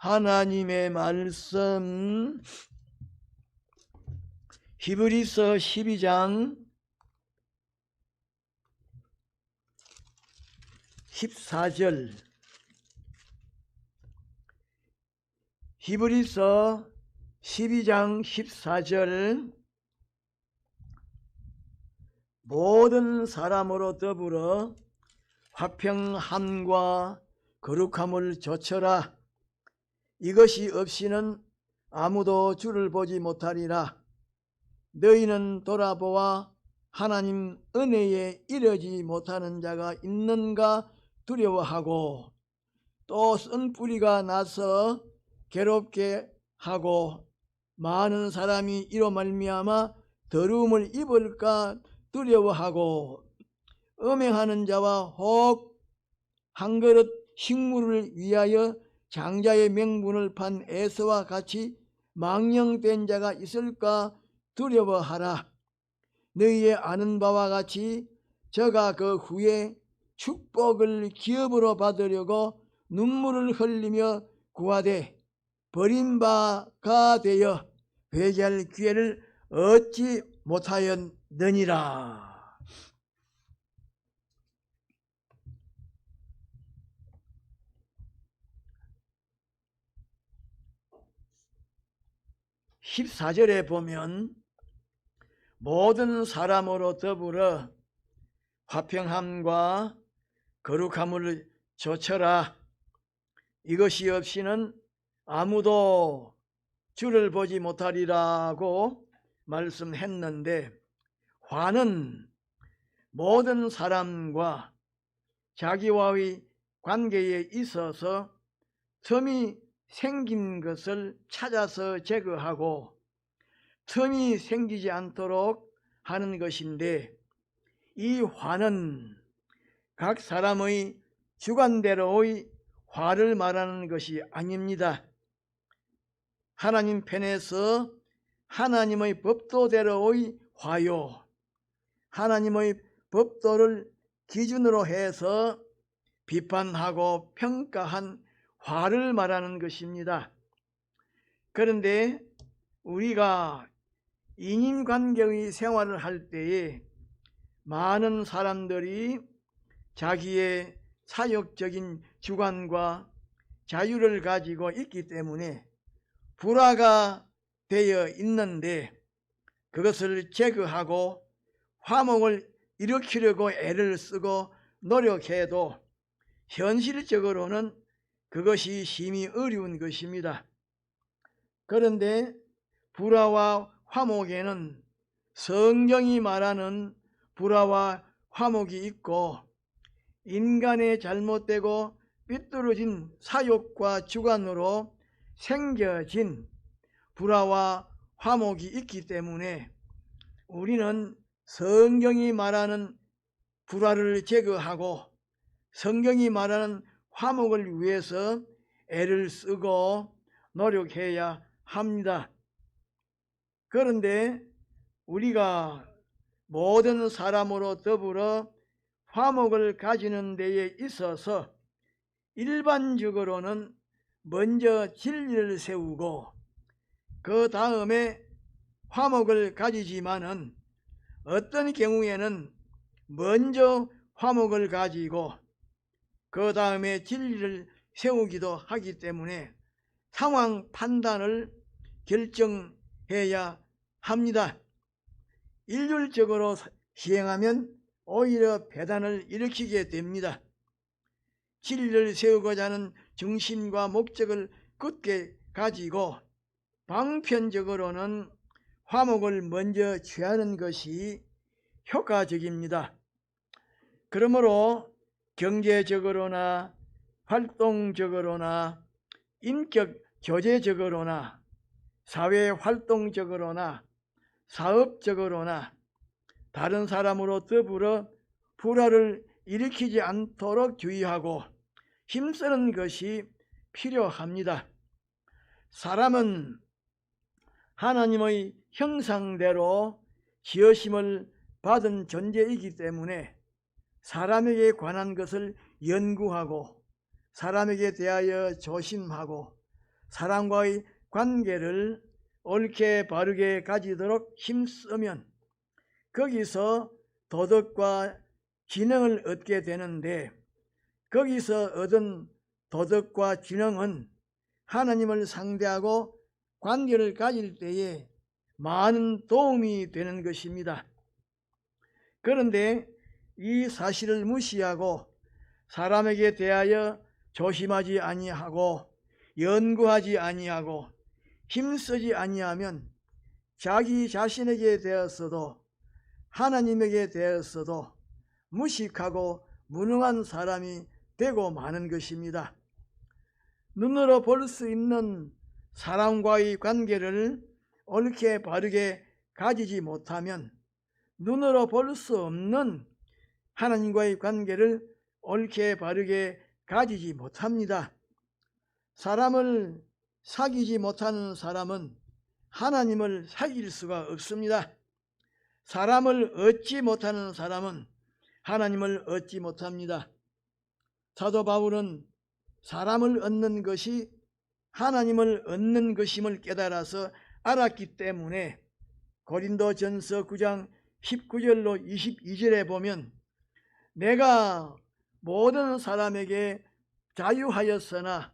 하나님의 말씀 히브리서 12장 14절 히브리서 12장 14절 모든 사람으로 더불어 화평함과 거룩함을 조쳐라. 이것이 없이는 아무도 주를 보지 못하리라. 너희는 돌아보아 하나님 은혜에 이르지 못하는 자가 있는가 두려워하고 또 쓴 뿌리가 나서 괴롭게 하고 많은 사람이 이로 말미암아 더러움을 입을까 두려워하고 음행하는 자와 혹 한 그릇 식물을 위하여 장자의 명분을 판 에서와 같이 망령된 자가 있을까 두려워하라. 너희의 아는 바와 같이 저가 그 후에 축복을 기업으로 받으려고 눈물을 흘리며 구하되 버린 바가 되어 회개할 기회를 얻지 못하였느니라. (14절에) 보면 모든 사람으로 더불어 화평함과 거룩함을 조쳐라. 이것이 없이는 아무도 주를 보지 못하리라고 말씀했는데, 화는 모든 사람과 자기와의 관계에 있어서 틈이 생긴 것을 찾아서 제거하고 틈이 생기지 않도록 하는 것인데, 이 화는 각 사람의 주관대로의 화를 말하는 것이 아닙니다. 하나님 편에서 하나님의 법도대로의 화요, 하나님의 법도를 기준으로 해서 비판하고 평가한 화를 말하는 것입니다. 그런데 우리가 인인관계의 생활을 할 때에 많은 사람들이 자기의 사역적인 주관과 자유를 가지고 있기 때문에 불화가 되어 있는데, 그것을 제거하고 화목을 일으키려고 애를 쓰고 노력해도 현실적으로는 그것이 심히 어려운 것입니다. 그런데 불화와 화목에는 성경이 말하는 불화와 화목이 있고, 인간의 잘못되고 삐뚤어진 사욕과 주관으로 생겨진 불화와 화목이 있기 때문에 우리는 성경이 말하는 불화를 제거하고 성경이 말하는 화목을 위해서 애를 쓰고 노력해야 합니다. 그런데 우리가 모든 사람으로 더불어 화목을 가지는 데에 있어서 일반적으로는 먼저 진리를 세우고 그 다음에 화목을 가지지만은 어떤 경우에는 먼저 화목을 가지고 그 다음에 진리를 세우기도 하기 때문에 상황 판단을 결정해야 합니다. 일률적으로 시행하면 오히려 배단을 일으키게 됩니다. 진리를 세우고자 하는 중심과 목적을 굳게 가지고 방편적으로는 화목을 먼저 취하는 것이 효과적입니다. 그러므로 경제적으로나 활동적으로나 인격 교제적으로나 사회활동적으로나 사업적으로나 다른 사람으로 더불어 불화를 일으키지 않도록 주의하고 힘쓰는 것이 필요합니다. 사람은 하나님의 형상대로 지으심을 받은 존재이기 때문에 사람에게 관한 것을 연구하고 사람에게 대하여 조심하고 사람과의 관계를 옳게 바르게 가지도록 힘쓰면 거기서 도덕과 지능을 얻게 되는데, 거기서 얻은 도덕과 지능은 하나님을 상대하고 관계를 가질 때에 많은 도움이 되는 것입니다. 그런데 이 사실을 무시하고 사람에게 대하여 조심하지 아니하고 연구하지 아니하고 힘쓰지 아니하면 자기 자신에게 대해서도 하나님에게 대해서도 무식하고 무능한 사람이 되고 마는 것입니다. 눈으로 볼 수 있는 사람과의 관계를 옳게 바르게 가지지 못하면 눈으로 볼 수 없는 하나님과의 관계를 옳게 바르게 가지지 못합니다. 사람을 사귀지 못하는 사람은 하나님을 사귈 수가 없습니다. 사람을 얻지 못하는 사람은 하나님을 얻지 못합니다. 사도 바울은 사람을 얻는 것이 하나님을 얻는 것임을 깨달아서 알았기 때문에 고린도전서 9장 19절로 22절에 보면 내가 모든 사람에게 자유하였으나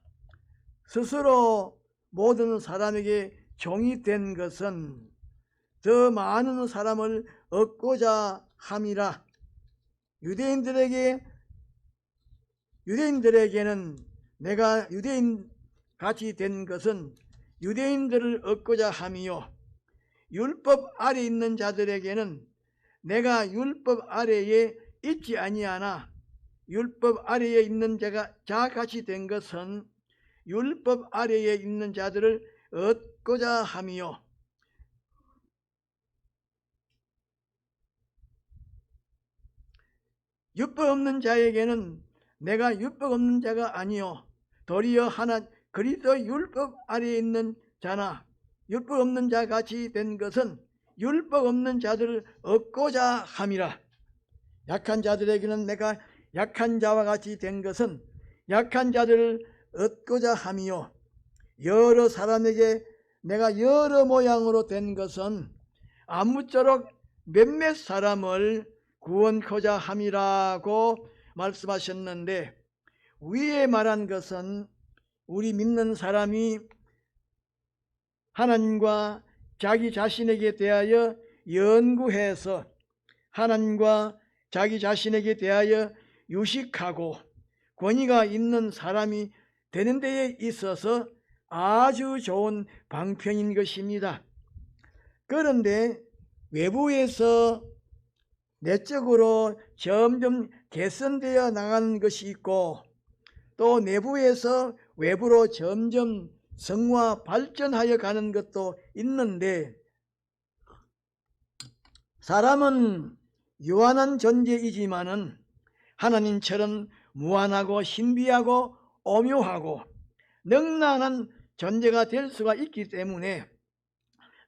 스스로 모든 사람에게 종이 된 것은 더 많은 사람을 얻고자 함이라. 유대인들에게는 내가 유대인 같이 된 것은 유대인들을 얻고자 함이요, 율법 아래 있는 자들에게는 내가 율법 아래에 있지 아니하나 율법 아래에 있는 자같이 된 것은 율법 아래에 있는 자들을 얻고자 함이요, 율법 없는 자에게는 내가 율법 없는 자가 아니요 도리어 하나 그리스도 율법 아래에 있는 자나 율법 없는 자 같이 된 것은 율법 없는 자들을 얻고자 함이라. 약한 자들에게는 내가 약한 자와 같이 된 것은 약한 자들을 얻고자 함이요, 여러 사람에게 내가 여러 모양으로 된 것은 아무쪼록 몇몇 사람을 구원코자 함이라고 말씀하셨는데, 위에 말한 것은 우리 믿는 사람이 하나님과 자기 자신에게 대하여 연구해서 하나님과 자기 자신에게 대하여 유식하고 권위가 있는 사람이 되는 데에 있어서 아주 좋은 방편인 것입니다. 그런데 외부에서 내적으로 점점 개선되어 나가는 것이 있고, 또 내부에서 외부로 점점 성화 발전하여 가는 것도 있는데, 사람은 유한한 존재이지만은 하나님처럼 무한하고 신비하고 오묘하고 능란한 존재가 될 수가 있기 때문에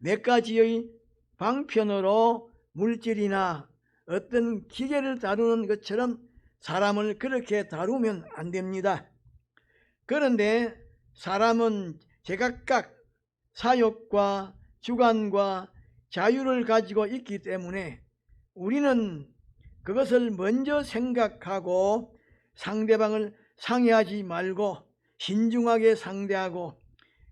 몇 가지의 방편으로 물질이나 어떤 기계를 다루는 것처럼 사람을 그렇게 다루면 안 됩니다. 그런데 사람은 제각각 사욕과 주관과 자유를 가지고 있기 때문에 우리는 그것을 먼저 생각하고 상대방을 상해하지 말고 신중하게 상대하고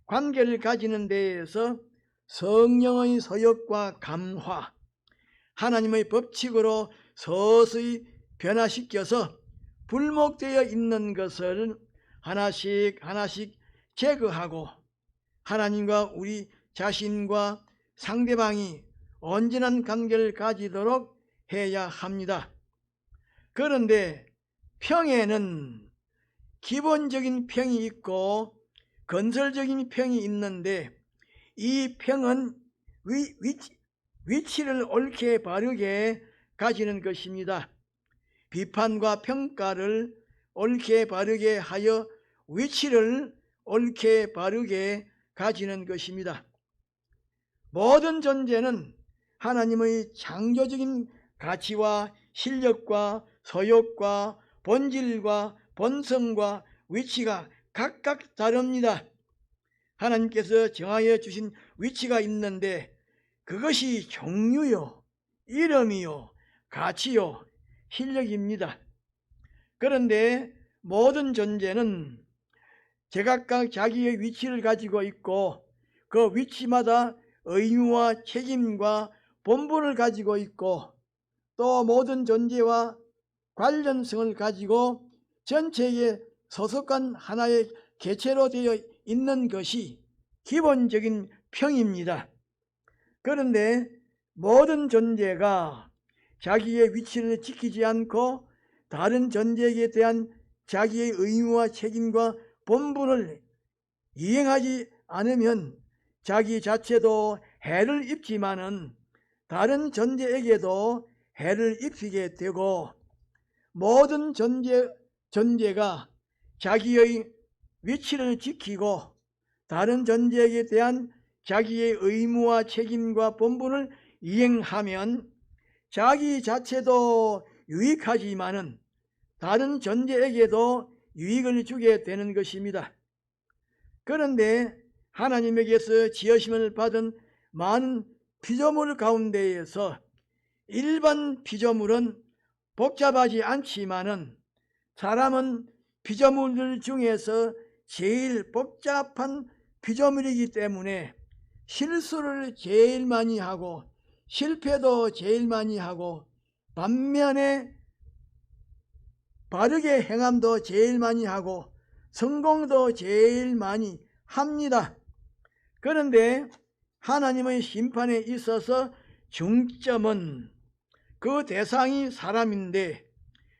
관계를 가지는 데에서 성령의 소욕과 감화, 하나님의 법칙으로 서서히 변화시켜서 불목되어 있는 것을 하나씩 하나씩 제거하고 하나님과 우리 자신과 상대방이 온전한 관계를 가지도록 해야 합니다. 그런데 평에는 기본적인 평이 있고 건설적인 평이 있는데, 이 평은 위치를 옳게 바르게 가지는 것입니다. 비판과 평가를 옳게 바르게 하여 위치를 옳게 바르게 가지는 것입니다. 모든 존재는 하나님의 창조적인 가치와 실력과 소욕과 본질과 본성과 위치가 각각 다릅니다. 하나님께서 정하여 주신 위치가 있는데 그것이 종류요, 이름이요, 가치요, 실력입니다. 그런데 모든 존재는 제각각 자기의 위치를 가지고 있고 그 위치마다 의무와 책임과 본분을 가지고 있고 또 모든 존재와 관련성을 가지고 전체에 소속한 하나의 개체로 되어 있는 것이 기본적인 평입니다. 그런데 모든 존재가 자기의 위치를 지키지 않고 다른 존재에 대한 자기의 의무와 책임과 본분을 이행하지 않으면 자기 자체도 해를 입지만은 다른 존재에게도 해를 입히게 되고 모든 존재가 자기의 위치를 지키고 다른 존재에 대한 자기의 의무와 책임과 본분을 이행하면 자기 자체도 유익하지만은 다른 존재에게도 유익을 주게 되는 것입니다. 그런데 하나님에게서 지으심을 받은 많은 피조물 가운데에서 일반 피조물은 복잡하지 않지만은 사람은 피조물들 중에서 제일 복잡한 피조물이기 때문에 실수를 제일 많이 하고 실패도 제일 많이 하고 반면에 바르게 행함도 제일 많이 하고 성공도 제일 많이 합니다. 그런데 하나님의 심판에 있어서 중점은 그 대상이 사람인데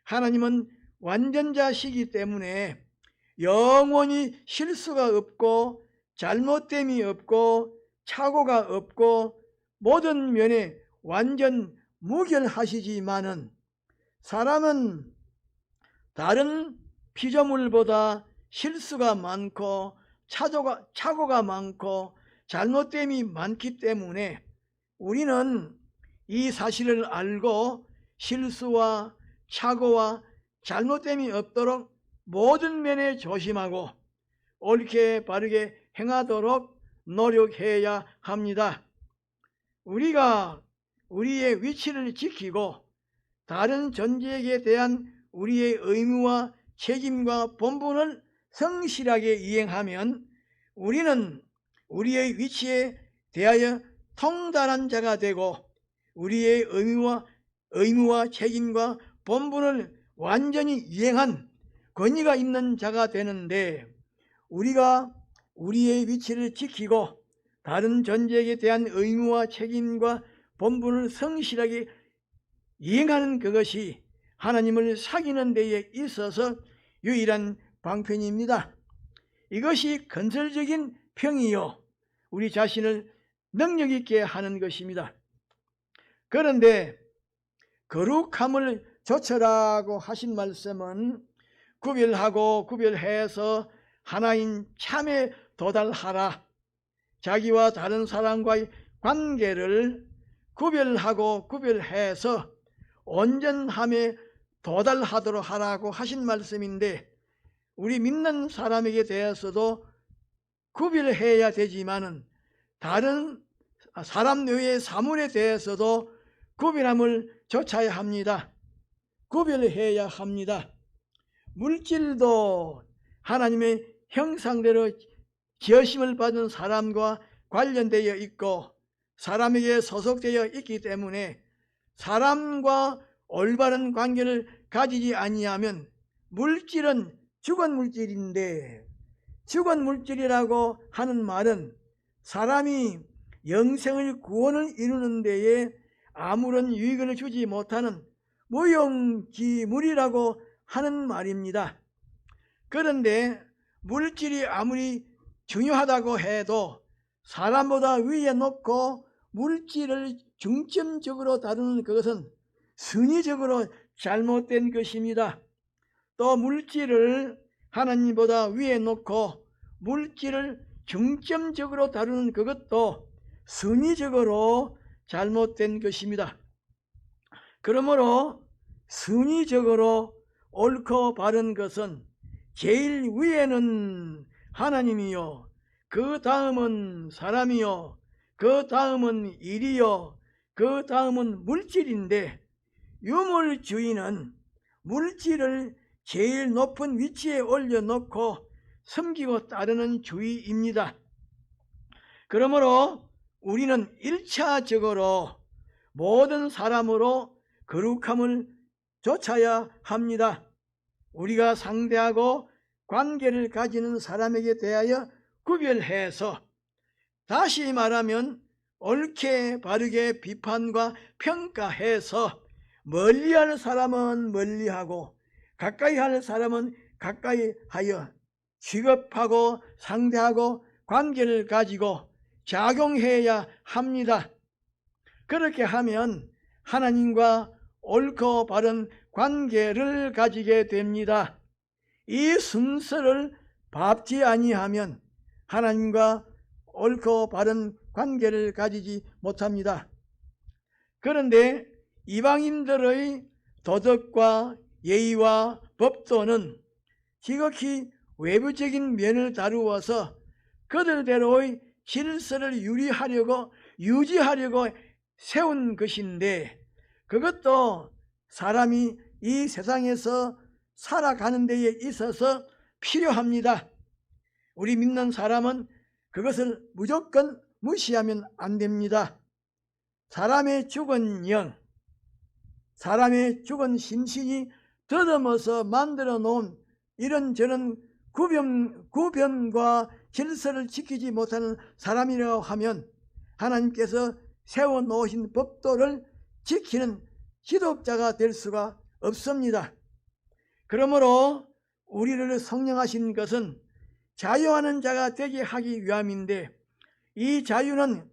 하나님은 완전자시기 때문에 영원히 실수가 없고 잘못됨이 없고 착오가 없고 모든 면에 완전 무결하시지만은 사람은 다른 피조물보다 실수가 많고 착오가 많고 잘못됨이 많기 때문에 우리는 이 사실을 알고 실수와 착오와 잘못됨이 없도록 모든 면에 조심하고 옳게 바르게 행하도록 노력해야 합니다. 우리가 우리의 위치를 지키고 다른 존재에 대한 우리의 의무와 책임과 본분을 성실하게 이행하면 우리는 우리의 위치에 대하여 통달한 자가 되고 우리의 의무와 책임과 본분을 완전히 이행한 권위가 있는 자가 되는데 우리가 우리의 위치를 지키고 다른 존재에 대한 의무와 책임과 본분을 성실하게 이행하는 그것이 하나님을 사귀는 데에 있어서 유일한 방편입니다. 이것이 건설적인 평이요 우리 자신을 능력 있게 하는 것입니다. 그런데 거룩함을 좇으라고 하신 말씀은 구별하고 구별해서 하나인 참에 도달하라. 자기와 다른 사람과의 관계를 구별하고 구별해서 온전함에 도달하도록 하라고 하신 말씀인데 우리 믿는 사람에게 대해서도 구별해야 되지만은 다른 사람 외의 사물에 대해서도 구별함을 좇아야 합니다. 구별해야 합니다. 물질도 하나님의 형상대로 지으심을 받은 사람과 관련되어 있고 사람에게 소속되어 있기 때문에 사람과 올바른 관계를 가지지 아니하면 물질은 죽은 물질인데 죽은 물질이라고 하는 말은 사람이 영생의 구원을 이루는 데에 아무런 유익을 주지 못하는 무용지물이라고 하는 말입니다. 그런데 물질이 아무리 중요하다고 해도 사람보다 위에 놓고 물질을 중점적으로 다루는 그것은 선의적으로 잘못된 것입니다. 또 물질을 하나님보다 위에 놓고 물질을 중점적으로 다루는 그것도 선의적으로 잘못된 것입니다. 그러므로 선의적으로 옳고 바른 것은 제일 위에는 하나님이요 그 다음은 사람이요, 그 다음은 일이요, 그 다음은 물질인데, 유물주의는 물질을 제일 높은 위치에 올려놓고 섬기고 따르는 주의입니다. 그러므로 우리는 1차적으로 모든 사람으로 거룩함을 좇아야 합니다. 우리가 상대하고 관계를 가지는 사람에게 대하여 구별해서, 다시 말하면 옳게 바르게 비판과 평가해서 멀리하는 사람은 멀리하고 가까이 하는 사람은 가까이 하여 취급하고 상대하고 관계를 가지고 작용해야 합니다. 그렇게 하면 하나님과 옳고 바른 관계를 가지게 됩니다. 이 순서를 밟지 아니하면 하나님과 옳고 바른 관계를 가지지 못합니다. 그런데 이방인들의 도덕과 예의와 법도는 지극히 외부적인 면을 다루어서 그들대로의 질서를 유지하려고 세운 것인데, 그것도 사람이 이 세상에서 살아가는 데에 있어서 필요합니다. 우리 믿는 사람은 그것을 무조건 무시하면 안 됩니다. 사람의 죽은 영, 사람의 죽은 심신이 더듬어서 만들어 놓은 이런저런 구변과 질서를 지키지 못하는 사람이라고 하면 하나님께서 세워놓으신 법도를 지키는 지도자가 될 수가 없습니다. 그러므로 우리를 성령하신 것은 자유하는 자가 되게 하기 위함인데, 이 자유는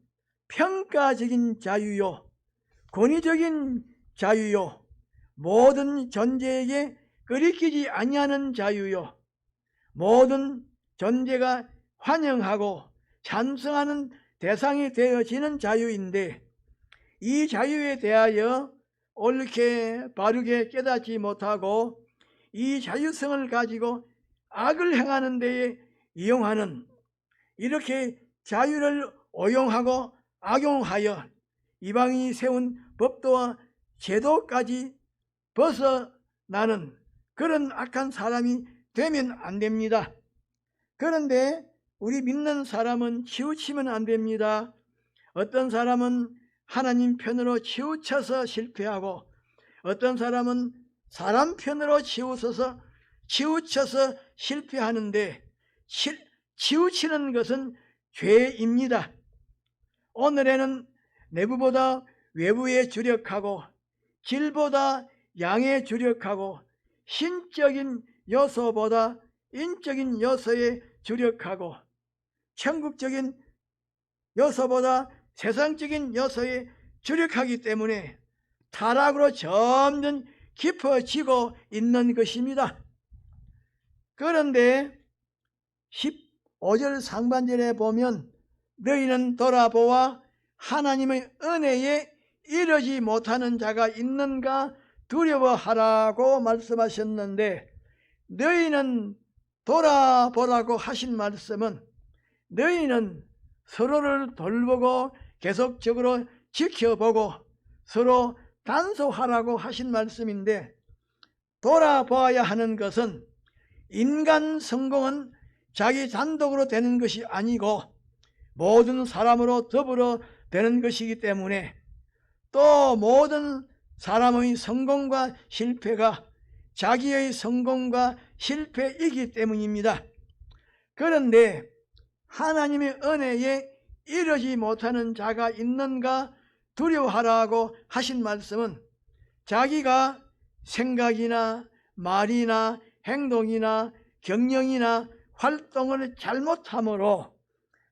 평가적인 자유요, 권위적인 자유요, 모든 존재에게 끓이키지 아니하는 자유요, 모든 존재가 환영하고 찬성하는 대상이 되어지는 자유인데, 이 자유에 대하여 옳게 바르게 깨닫지 못하고 이 자유성을 가지고 악을 행하는 데에 이용하는, 이렇게 자유를 오용하고 악용하여 이방인이 세운 법도와 제도까지 벗어나는 그런 악한 사람이 되면 안 됩니다. 그런데 우리 믿는 사람은 치우치면 안 됩니다. 어떤 사람은 하나님 편으로 치우쳐서 실패하고, 어떤 사람은 사람 편으로 치우쳐서 실패하는데, 치우치는 것은 죄입니다. 오늘에는 내부보다 외부에 주력하고 질보다 양에 주력하고 신적인 요소보다 인적인 요소에 주력하고 천국적인 요소보다 세상적인 요소에 주력하기 때문에 타락으로 점점 깊어지고 있는 것입니다. 그런데 15절 상반절에 보면 너희는 돌아보아 하나님의 은혜에 이르지 못하는 자가 있는가 두려워하라고 말씀하셨는데, 너희는 돌아보라고 하신 말씀은 너희는 서로를 돌보고 계속적으로 지켜보고 서로 단속하라고 하신 말씀인데, 돌아보아야 하는 것은 인간 성공은 자기 단독으로 되는 것이 아니고 모든 사람으로 더불어 되는 것이기 때문에, 또 모든 사람의 성공과 실패가 자기의 성공과 실패이기 때문입니다. 그런데 하나님의 은혜에 이르지 못하는 자가 있는가 두려워하라고 하신 말씀은 자기가 생각이나 말이나 행동이나 경영이나 활동을 잘못함으로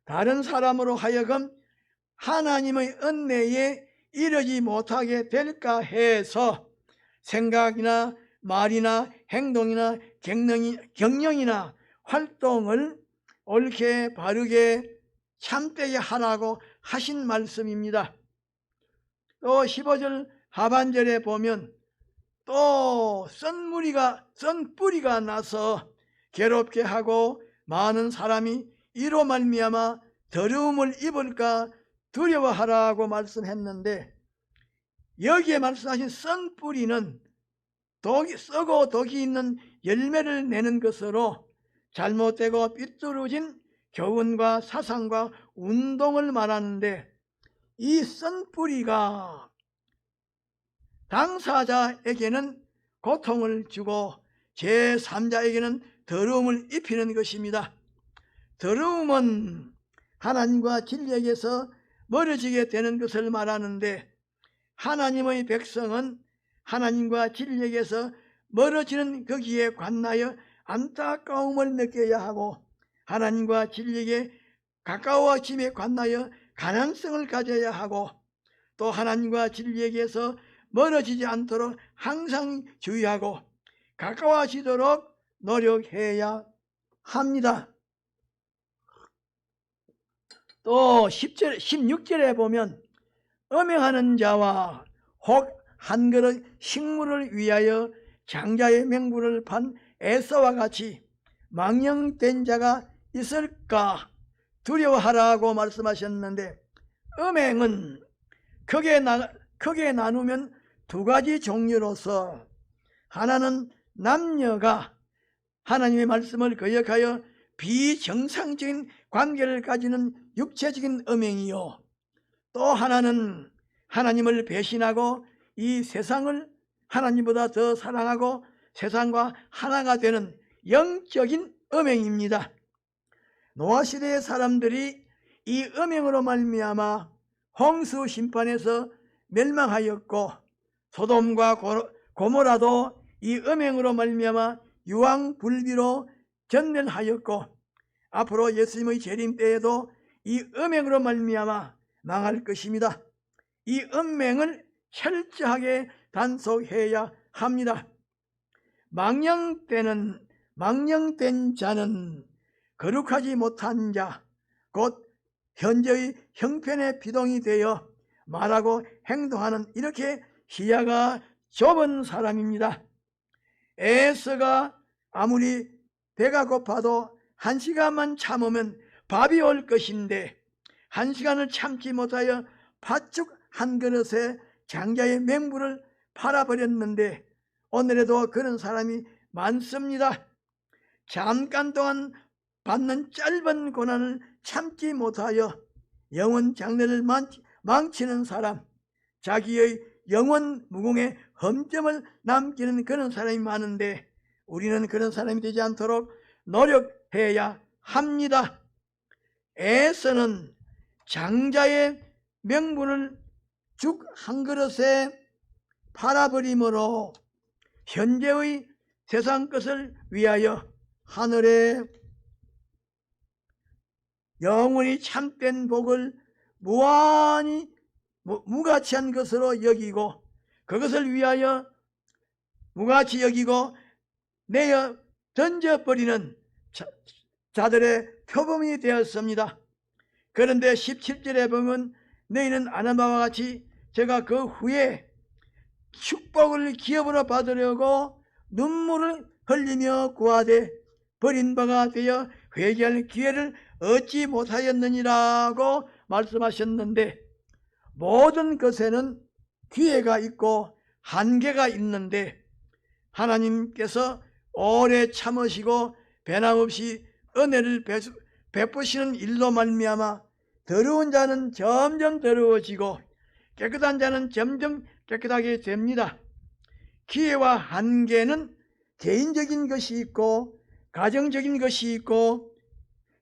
다른 사람으로 하여금 하나님의 은혜에 이르지 못하게 될까 해서 생각이나 말이나 행동이나 경영이나 활동을 옳게 바르게 참되게 하라고 하신 말씀입니다. 또 15절 하반절에 보면 또 쓴 뿌리가 나서 괴롭게 하고 많은 사람이 이로 말미암아 더러움을 입을까 두려워하라고 말씀했는데, 여기에 말씀하신 썬 뿌리는 썩고 독이 있는 열매를 내는 것으로 잘못되고 삐뚤어진 교훈과 사상과 운동을 말하는데, 이 썬 뿌리가 당사자에게는 고통을 주고 제3자에게는 더러움을 입히는 것입니다. 더러움은 하나님과 진리에게서 멀어지게 되는 것을 말하는데, 하나님의 백성은 하나님과 진리에게서 멀어지는 거기에 관하여 안타까움을 느껴야 하고, 하나님과 진리에게 가까워짐에 관하여 가능성을 가져야 하고, 또 하나님과 진리에게서 멀어지지 않도록 항상 주의하고 가까워지도록 노력해야 합니다. 또 16절에 보면 음행하는 자와 혹 한 그릇 식물을 위하여 장자의 맹물을 판 에사와 같이 망령된 자가 있을까 두려워하라고 말씀하셨는데, 음행은 크게 나누면 두 가지 종류로서, 하나는 남녀가 하나님의 말씀을 거역하여 비정상적인 관계를 가지는 육체적인 음행이요, 또 하나는 하나님을 배신하고 이 세상을 하나님보다 더 사랑하고 세상과 하나가 되는 영적인 음행입니다. 노아시대의 사람들이 이 음행으로 말미암아 홍수 심판에서 멸망하였고, 소돔과 고모라도 이 음행으로 말미암아 유황불비로 전멸하였고, 앞으로 예수님의 재림 때에도 이 음행으로 말미암아 망할 것입니다. 이 음행을 철저하게 단속해야 합니다. 망령된 자는 거룩하지 못한 자, 곧 현재의 형편의 비동이 되어 말하고 행동하는 이렇게 시야가 좁은 사람입니다. 에서가 아무리 배가 고파도 1시간만 참으면 밥이 올 것인데 1시간을 참지 못하여 팥죽 한 그릇에 장자의 맹물을 팔아버렸는데, 오늘에도 그런 사람이 많습니다. 잠깐 동안 받는 짧은 고난을 참지 못하여 영혼 장래를 망치는 사람, 자기의 영혼 무공에 흠점을 남기는 그런 사람이 많은데, 우리는 그런 사람이 되지 않도록 노력해야 합니다. 에서는 장자의 명분을 죽 한 그릇에 팔아버림으로 현재의 세상 것을 위하여 하늘에 영원히 참된 복을 무가치한 것으로 여기고, 그것을 위하여 무가치 여기고 내어 던져버리는 자들의 표범이 되었습니다. 그런데 17절에 보면 너희는 아는 바와 같이 제가 그 후에 축복을 기업으로 받으려고 눈물을 흘리며 구하되 버린 바가 되어 회개할 기회를 얻지 못하였느니라고 말씀하셨는데, 모든 것에는 기회가 있고 한계가 있는데, 하나님께서 오래 참으시고 변함없이 은혜를 베푸시는 일로 말미암아 더러운 자는 점점 더러워지고 깨끗한 자는 점점 깨끗하게 됩니다. 기회와 한계는 개인적인 것이 있고 가정적인 것이 있고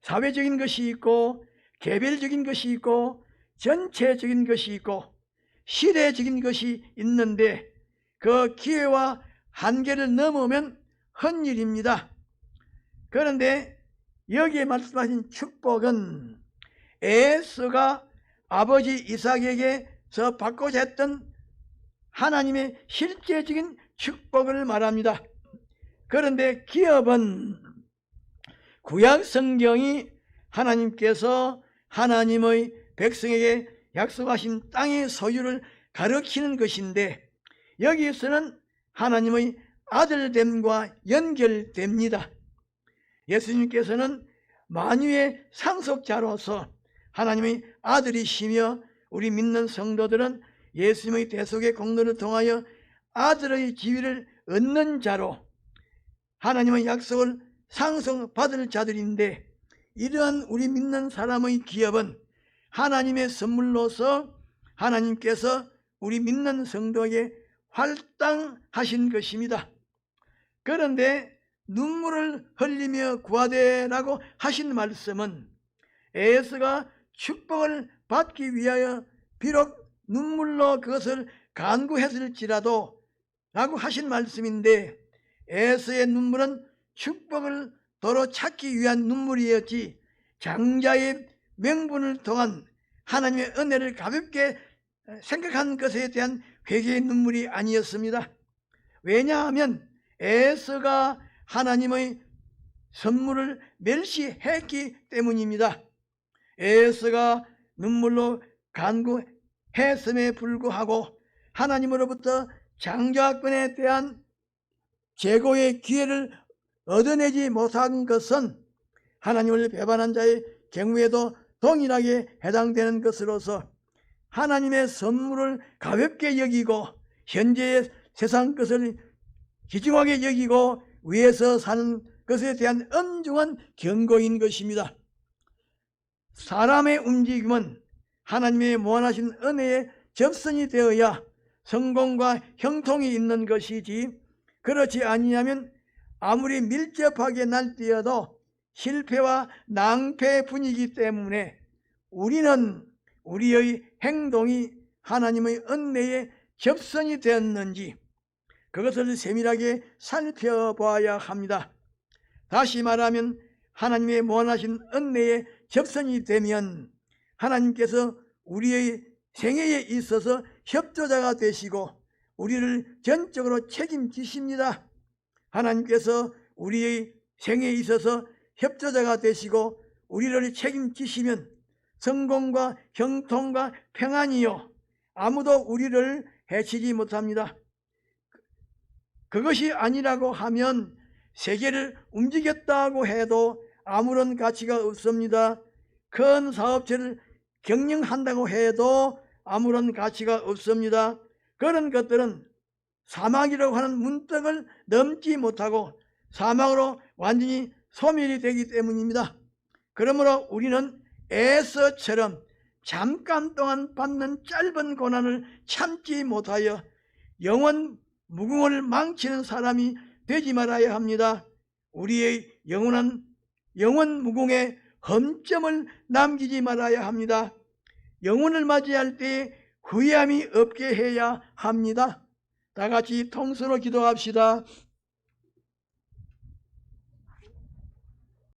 사회적인 것이 있고 개별적인 것이 있고 전체적인 것이 있고 시대적인 것이 있는데, 그 기회와 한계를 넘으면 헛일입니다. 그런데 여기에 말씀하신 축복은 에서가 아버지 이삭에게서 받고자 했던 하나님의 실제적인 축복을 말합니다. 그런데 기업은 구약 성경이 하나님께서 하나님의 백성에게 약속하신 땅의 소유를 가리키는 것인데, 여기에서는 하나님의 아들됨과 연결됩니다. 예수님께서는 만유의 상속자로서 하나님의 아들이시며 우리 믿는 성도들은 예수님의 대속의 공로를 통하여 아들의 지위를 얻는 자로 하나님의 약속을 상속받을 자들인데, 이러한 우리 믿는 사람의 기업은 하나님의 선물로서 하나님께서 우리 믿는 성도에게 할당하신 것입니다. 그런데 눈물을 흘리며 구하되라고 하신 말씀은 에서가 축복을 받기 위하여 비록 눈물로 그것을 간구했을지라도 라고 하신 말씀인데, 에서의 눈물은 축복을 도로 찾기 위한 눈물이었지 장자의 명분을 통한 하나님의 은혜를 가볍게 생각한 것에 대한 회개의 눈물이 아니었습니다. 왜냐하면 에서가 하나님의 선물을 멸시했기 때문입니다. 에서가 눈물로 간구했음에 불구하고 하나님으로부터 장자권에 대한 제고의 기회를 얻어내지 못한 것은 하나님을 배반한 자의 경우에도 동일하게 해당되는 것으로서 하나님의 선물을 가볍게 여기고 현재의 세상 것을 귀중하게 여기고 위에서 사는 것에 대한 엄중한 경고인 것입니다. 사람의 움직임은 하나님의 무한하신 은혜의 접선이 되어야 성공과 형통이 있는 것이지, 그렇지 아니하면 아무리 밀접하게 날뛰어도 실패와 낭패 분이기 때문에 우리는 우리의 행동이 하나님의 은혜에 접선이 되었는지 그것을 세밀하게 살펴봐야 합니다. 다시 말하면 하나님의 무한하신 은혜에 접선이 되면 하나님께서 우리의 생애에 있어서 협조자가 되시고 우리를 전적으로 책임지십니다. 하나님께서 우리의 생애에 있어서 협조자가 되시고 우리를 책임지시면 성공과 형통과 평안이요 아무도 우리를 해치지 못합니다. 그것이 아니라고 하면 세계를 움직였다고 해도 아무런 가치가 없습니다. 큰 사업체를 경영한다고 해도 아무런 가치가 없습니다. 그런 것들은 사막이라고 하는 문턱을 넘지 못하고 사막으로 완전히 소멸이 되기 때문입니다. 그러므로 우리는 에서처럼 잠깐 동안 받는 짧은 고난을 참지 못하여 영원 무궁을 망치는 사람이 되지 말아야 합니다. 우리의 영원 무궁에 흠점을 남기지 말아야 합니다. 영혼을 맞이할 때 후회함이 없게 해야 합니다. 다 같이 통수로 기도합시다.